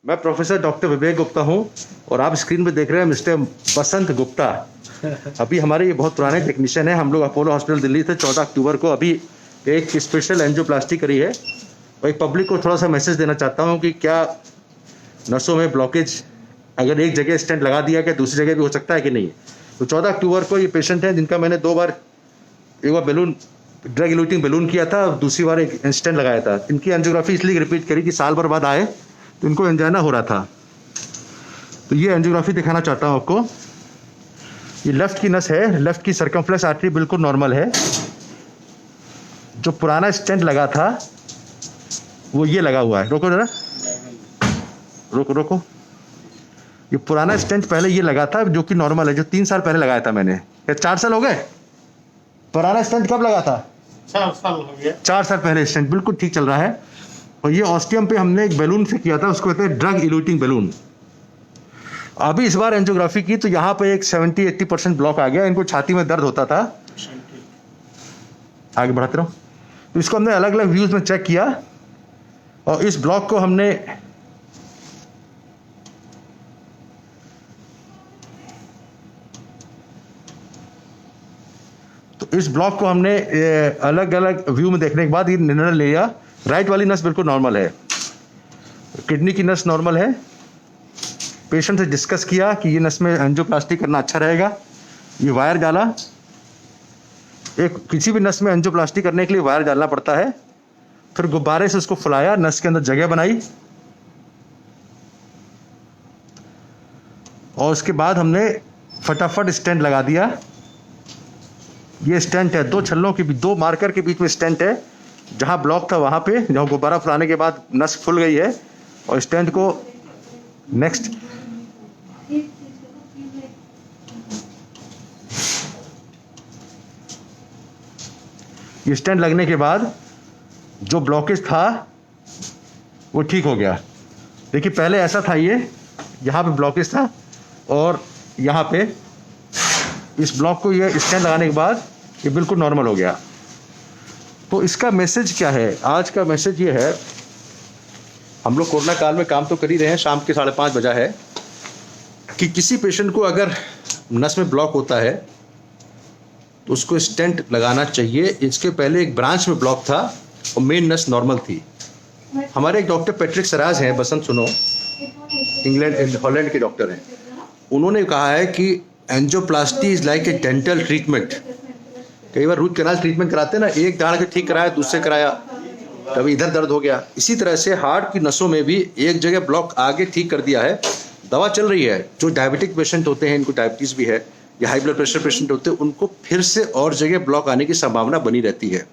मैं professor doctor विवेक गुप्ता हूं और आप स्क्रीन पे देख रहे हैं मिस्टर बसंत गुप्ता। अभी हमारे ये बहुत पुराने टेक्नीशियन हैं। हम लोग अपोलो हॉस्पिटल दिल्ली से 14 अक्टूबर को अभी एक स्पेशल एंजियोप्लास्टी करी है। वही पब्लिक को थोड़ा सा मैसेज देना चाहता हूँ कि क्या नसों में ब्लॉकेज अगर एक जगह स्टेंट लगा दिया क्या दूसरी जगह भी हो सकता है कि नहीं। तो 14 अक्टूबर को ये पेशेंट है जिनका मैंने 2 बार, एक बार बैलून ड्रग इलूटिंग बैलून किया था और दूसरी बार एक स्टेंट लगाया था। इनकी एंजियोग्राफी इसलिए रिपीट करी कि साल भर बाद आए तो इनको एंजाइना हो रहा था। तो ये एंजियोग्राफी दिखाना चाहता हूँ आपको। ये लेफ्ट की नस है, लेफ्ट की सर्कमफ्लेक्स आर्टरी बिल्कुल नॉर्मल है। जो पुराना स्टेंट लगा था वो ये लगा हुआ है। रोको जरा, रोको रोको। ये पुराना स्टेंट पहले ये लगा था जो कि नॉर्मल है, जो 3 साल पहले लगाया था मैंने। या 4 साल हो गए? पुराना स्टेंट कब लगा था? 4 साल हो गया। 4 साल पहले स्टेंट बिल्कुल ठीक चल रहा है। और ये ऑस्टियम पे हमने एक बैलून से किया था, उसको कहते हैं ड्रग इलूटिंग बैलून। अभी इस बार एंजियोग्राफी की तो यहाँ पे एक 70-80% ब्लॉक आ गया। इनको छाती में दर्द होता था। आगे बढ़ाते रहो। तो इसको हमने अलग अलग व्यूज में चेक किया और इस ब्लॉक को हमने अलग अलग व्यू में देखने के बाद ये निर्णय लिया। राइट वाली नस बिल्कुल नॉर्मल है, किडनी की नस नॉर्मल है। पेशेंट से डिस्कस किया कि ये नस में एंजियोप्लास्टी करना अच्छा रहेगा। ये वायर डाला। एक किसी भी नस में एंजियोप्लास्टी करने के लिए वायर डालना पड़ता है। फिर गुब्बारे से उसको फुलाया, नस के अंदर जगह बनाई और उसके बाद हमने फटाफट स्टेंट लगा दिया। ये स्टेंट है, 2 छल्लों के बीच, 2 मार्कर के बीच में स्टेंट है। जहां ब्लॉक था वहां पे, जहां गुब्बारा फुलाने के बाद नस फुल गई है और स्टेंट को नेक्स्ट ये स्टेंट लगने के बाद जो ब्लॉकेज था वो ठीक हो गया। देखिए पहले ऐसा था, ये यहाँ पे ब्लॉकेज था और यहाँ पे इस ब्लॉक को ये स्टेंट लगाने के बाद ये बिल्कुल नॉर्मल हो गया। तो इसका मैसेज क्या है? आज का मैसेज ये है, हम लोग कोरोना काल में काम तो कर ही रहे हैं। शाम के 5:30 बजा है कि किसी पेशेंट को अगर नस में ब्लॉक होता है तो उसको स्टेंट लगाना चाहिए। इसके पहले एक ब्रांच में ब्लॉक था और मेन नस नॉर्मल थी। हमारे एक डॉक्टर पैट्रिक सराज हैं, बसंत सुनो, इंग्लैंड हॉलैंड के डॉक्टर हैं। उन्होंने कहा है कि angioplasty is like a dental treatment. कई बार रूट कैनाल ट्रीटमेंट कराते हैं ना, एक दाढ़ के ठीक कराया, दूसरे कराया, कभी इधर दर्द हो गया। इसी तरह से हार्ट की नसों में भी एक जगह ब्लॉक आगे ठीक कर दिया है, दवा चल रही है। जो डायबिटिक पेशेंट होते हैं, इनको डायबिटीज़ भी है, या हाई ब्लड प्रेशर पेशेंट होते हैं, उनको फिर से और जगह ब्लॉक आने की संभावना बनी रहती है।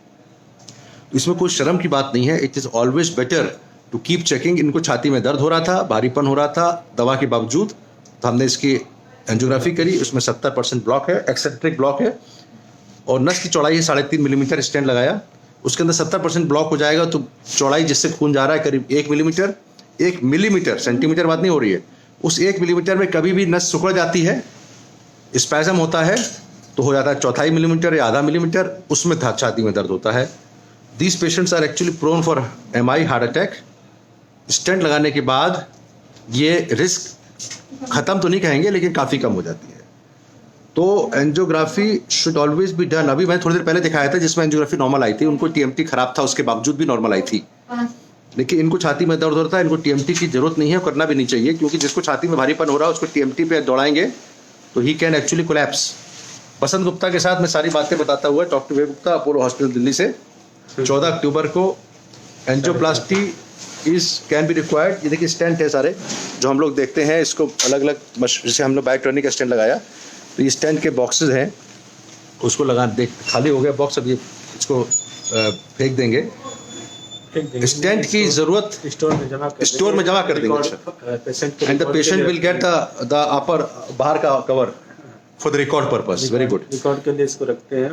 इसमें कोई शर्म की बात नहीं है। It is always better to keep checking. इनको छाती में दर्द हो रहा था, भारीपन हो रहा था दवा के बावजूद, तो हमने इसकी एंजियोग्राफी करी। उसमें 70% ब्लॉक है, एक्सेंट्रिक ब्लॉक है और नस की चौड़ाई है 3.5 मिलीमीटर। स्टेंट लगाया, उसके अंदर 70% ब्लॉक हो जाएगा तो चौड़ाई जिससे खून जा रहा है करीब 1 मिलीमीटर। 1 मिलीमीटर, सेंटीमीटर बात नहीं हो रही है। उस 1 मिलीमीटर में कभी भी नस सिकुड़ जाती है, स्पैज़म होता है तो हो जाता है 1/4 मिलीमीटर या आधा मिलीमीटर, उसमें छाती में दर्द होता है। These patients are actually prone for MI, heart attack. Stent लगाने के बाद ये रिस्क ख़त्म तो नहीं कहेंगे लेकिन काफ़ी कम हो जाती है। तो angiography should always be done. अभी मैंने थोड़ी देर पहले दिखाया था जिसमें एंजियोग्राफी नॉर्मल आई थी, उनको TMT खराब था, उसके बावजूद भी नॉर्मल आई थी। लेकिन इनको छाती में दर्द होता है, इनको TMT की जरूरत नहीं है, करना भी नहीं चाहिए, क्योंकि जिसको छाती में भारीपन हो रहा है उसको TMT पे दौड़ाएंगे तो ही कैन एक्चुअली कोलैप्स। बसंत गुप्ता के साथ मैं सारी बातें बताता हुआ, डॉक्टर विवेक गुप्ता, अपोलो हॉस्पिटल दिल्ली से। 14 अक्टूबर को एंजियोप्लास्टी कैन बी रिक्वायर्ड। ये देखिए स्टेंट है सारे जो हम लोग देखते हैं, इसको अलग अलग, जैसे हम लोग बायोट्रॉनिक का स्टेंट लगाया तो ये स्टेंट के बॉक्सेस हैं, उसको लगा देख खाली हो गया बॉक्स। अब ये इसको फेंक देंगे। स्टेंट की जरूरत स्टोर में जमा कर देंगे and the patient will get the upper बाहर का cover for the record purpose. Very good. Record के लिए इसको रखते हैं।